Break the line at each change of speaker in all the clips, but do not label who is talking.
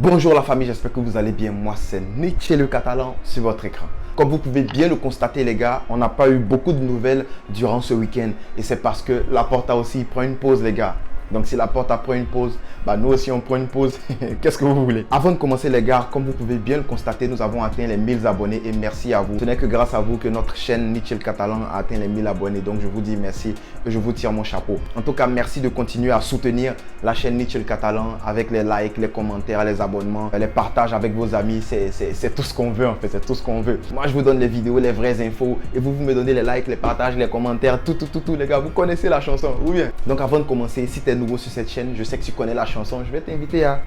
Bonjour la famille, j'espère que vous allez bien. Moi c'est Nietzsche le Catalan sur votre écran. Comme vous pouvez bien le constater les gars, on n'a pas eu beaucoup de nouvelles durant ce week-end. Et c'est parce que Laporta aussi prend une pause les gars. Donc si Laporta prend une pause, nous aussi on prend une pause. Qu'est-ce que vous voulez? Avant de commencer les gars, comme vous pouvez bien le constater, nous avons atteint les 1000 abonnés et merci à vous. Ce n'est que grâce à vous que notre chaîne Nietzsche le Catalan a atteint les 1000 abonnés. Donc je vous dis merci et je vous tire mon chapeau. En tout cas, merci de continuer à soutenir la chaîne Nietzsche le Catalan avec les likes, les commentaires, les abonnements, les partages avec vos amis. C'est tout ce qu'on veut en fait, c'est tout ce qu'on veut. Moi je vous donne les vidéos, les vraies infos et vous me donnez les likes, les partages, les commentaires, tout les gars. Vous connaissez la chanson ou bien? Donc avant de commencer, si tu es nouveau sur cette chaîne, je sais que tu connais la chanson, je vais t'inviter à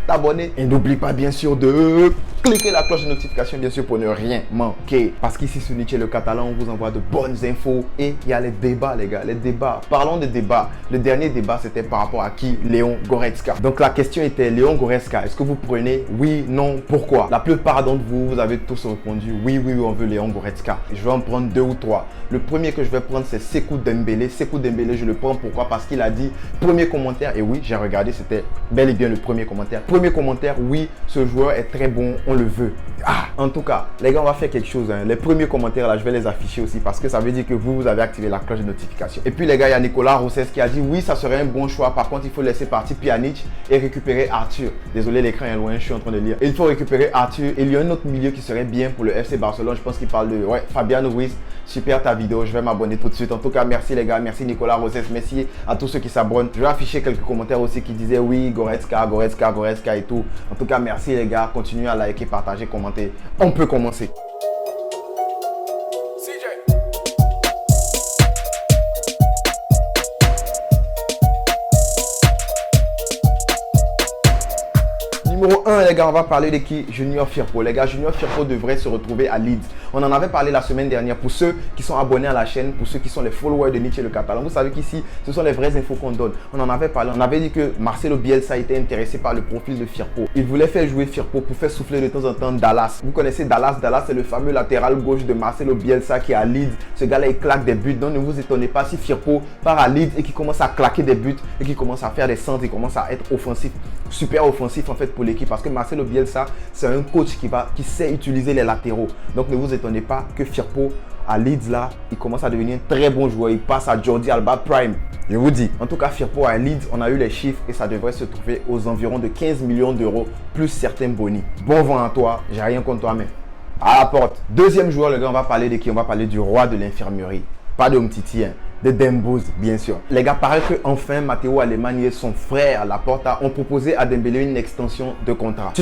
t'abonner et n'oublie pas bien sûr de cliquer la cloche de notification bien sûr pour ne rien manquer, parce qu'ici sur Nietzsche le Catalan on vous envoie de bonnes infos et il y a les débats les gars, les débats. Parlons de débats. Le dernier débat c'était par rapport à qui? Léon Goretzka. Donc la question était Léon Goretzka, est-ce que vous prenez? Oui, non, pourquoi? La plupart d'entre vous, vous avez tous répondu oui, on veut Léon Goretzka. Je vais en prendre deux ou trois. Le premier que je vais prendre c'est Sékou Dembélé. Sékou Dembélé, je le prends pourquoi? Parce qu'il a dit, premier commentaire, et oui j'ai regardé, c'était bel et bien le premier commentaire. Premier commentaire, oui, ce joueur est très bon, on le veut. En tout cas, les gars, on va faire quelque chose. Les premiers commentaires, là, je vais les afficher aussi parce que ça veut dire que vous avez activé la cloche de notification. Et puis, les gars, il y a Nicolas Rossès qui a dit oui, ça serait un bon choix. Par contre, il faut laisser partir Pjanic et récupérer Arthur. Désolé, l'écran est loin, je suis en train de lire. Et il faut récupérer Arthur. Et il y a un autre milieu qui serait bien pour le FC Barcelone. Je pense qu'il parle de Fabian Ruiz. Super ta vidéo, je vais m'abonner tout de suite. En tout cas, merci les gars, merci Nicolas Rossès, merci à tous ceux qui s'abonnent. Je vais afficher quelques commentaires aussi qui disaient oui, Goretzka et tout. En tout cas, merci les gars, continuez à liker, partager, commenter. On peut commencer. Numéro 1 les gars, on va parler de qui? Junior Firpo. Les gars, Junior Firpo devrait se retrouver à Leeds. On en avait parlé la semaine dernière pour ceux qui sont abonnés à la chaîne, pour ceux qui sont les followers de Nietzsche le Catalan. Vous savez qu'ici, ce sont les vraies infos qu'on donne. On en avait parlé, on avait dit que Marcelo Bielsa était intéressé par le profil de Firpo. Il voulait faire jouer Firpo pour faire souffler de temps en temps Dallas. Vous connaissez Dallas? Dallas c'est le fameux latéral gauche de Marcelo Bielsa qui est à Leeds. Ce gars-là, il claque des buts. Donc ne vous étonnez pas si Firpo part à Leeds et qui commence à claquer des buts et qui commence à faire des centres, il commence à être offensif, super offensif en fait pour l'équipe, parce que Marcelo Bielsa, c'est un coach qui sait utiliser les latéraux. Donc ne vous étonnez pas que Firpo à Leeds là, il commence à devenir un très bon joueur. Il passe à Jordi Alba Prime. Je vous dis. En tout cas, Firpo à Leeds, on a eu les chiffres et ça devrait se trouver aux environs de 15 millions d'euros plus certains bonus. Bon vent à toi, j'ai rien contre toi mais à la porte. Deuxième joueur, le gars, on va parler de qui? On va parler du roi de l'infirmerie. Pas de Umtiti, de Dembouz, bien sûr. Les gars, paraît que enfin Matteo Alemany et son frère Laporta ont proposé à Dembélé une extension de contrat.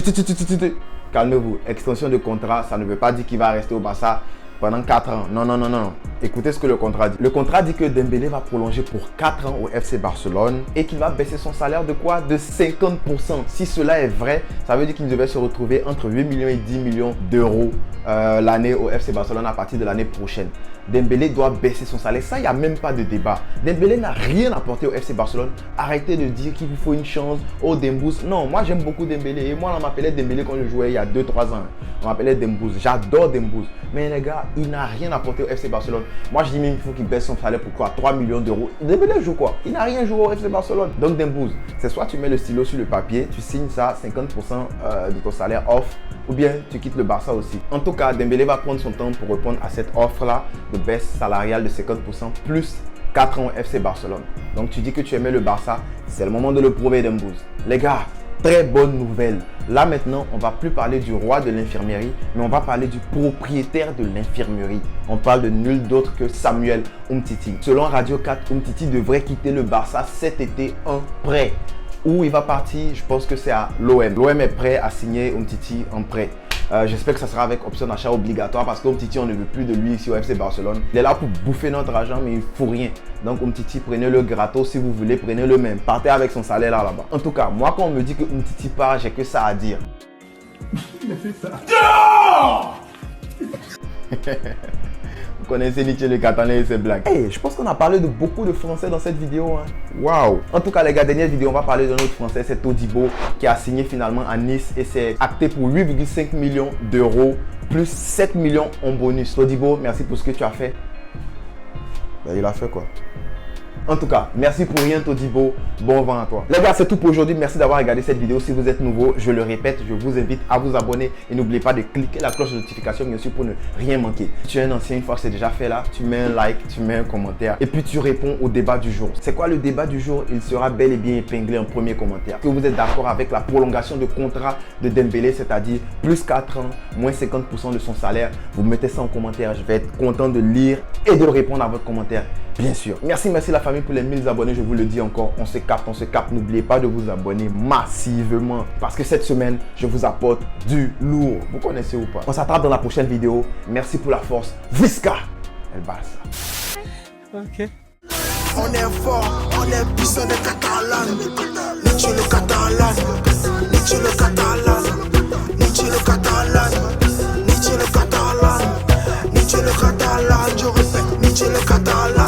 Calmez-vous, extension de contrat, ça ne veut pas dire qu'il va rester au Barça pendant 4 ans. Non. Écoutez ce que le contrat dit. Le contrat dit que Dembélé va prolonger pour 4 ans au FC Barcelone et qu'il va baisser son salaire de quoi? De 50%. Si cela est vrai, ça veut dire qu'il devait se retrouver entre 8 millions et 10 millions d'euros l'année au FC Barcelone à partir de l'année prochaine. Dembélé doit baisser son salaire. Ça, il n'y a même pas de débat. Dembélé n'a rien apporté au FC Barcelone. Arrêtez de dire qu'il vous faut une chance. Oh, Dembouz. Non, moi j'aime beaucoup Dembélé. Et moi, on m'appelait Dembélé quand je jouais il y a 2-3 ans. On m'appelait Dembouz. J'adore Dembouz. Mais les gars, il n'a rien apporté au FC Barcelone. Moi, je dis même qu'il faut qu'il baisse son salaire pour quoi? 3 millions d'euros. Dembélé joue quoi? Il n'a rien joué au FC Barcelone. Donc, Dembouz, c'est soit tu mets le stylo sur le papier, tu signes ça, 50% de ton salaire off, ou bien tu quittes le Barça aussi. En tout cas, Dembélé va prendre son temps pour répondre à cette offre-là de baisse salariale de 50% plus 4 ans au FC Barcelone. Donc, tu dis que tu aimais le Barça, c'est le moment de le prouver, Dembouz. Les gars, très bonne nouvelle. Là maintenant, on va plus parler du roi de l'infirmerie, mais on va parler du propriétaire de l'infirmerie. On parle de nul d'autre que Samuel Umtiti. Selon Radio 4, Umtiti devrait quitter le Barça cet été en prêt. Où il va partir, je pense que c'est à l'OM. L'OM est prêt à signer Umtiti en prêt. J'espère que ça sera avec option d'achat obligatoire parce qu'Umtiti, on ne veut plus de lui ici au FC Barcelone. Il est là pour bouffer notre argent, mais il ne faut rien. Donc Umtiti, prenez-le gratos si vous voulez, prenez-le même. Partez avec son salaire là-bas. En tout cas, moi quand on me dit que Umtiti part, j'ai que ça à dire. Il a fait ça. Vous connaissez Nietzsche le Catalan et ses blagues. Hey, je pense qu'on a parlé de beaucoup de Français dans cette vidéo. Waouh. En tout cas les gars, dernière vidéo, on va parler d'un autre Français, c'est Todibo qui a signé finalement à Nice et c'est acté pour 8,5 millions d'euros plus 7 millions en bonus. Todibo, merci pour ce que tu as fait. Ben, il a fait quoi? En tout cas, merci pour rien Todibo, bon vent à toi. Les gars, c'est tout pour aujourd'hui. Merci d'avoir regardé cette vidéo. Si vous êtes nouveau, je le répète, je vous invite à vous abonner et n'oubliez pas de cliquer la cloche de notification bien sûr pour ne rien manquer. Si tu es un ancien, une fois que c'est déjà fait là, tu mets un like, tu mets un commentaire et puis tu réponds au débat du jour. C'est quoi le débat du jour? Il sera bel et bien épinglé en premier commentaire. Que vous êtes d'accord avec la prolongation de contrat de Dembélé, c'est-à-dire plus 4 ans, moins 50% de son salaire? Vous mettez ça en commentaire. Je vais être content de lire et de répondre à votre commentaire. Bien sûr. Merci la famille pour les 1000 abonnés. Je vous le dis encore, on se capte, on se capte. N'oubliez pas de vous abonner massivement parce que cette semaine, je vous apporte du lourd. Vous connaissez ou pas? On s'attrape dans la prochaine vidéo. Merci pour la force. Visca El Barça.
Ok.
On est fort, on est puissant de Catalan. Nietzsche le Catalan, Nietzsche le Catalan, Nietzsche le Catalan, Nietzsche le Catalan, Nietzsche le Catalan, je répète, Nietzsche le Catalan.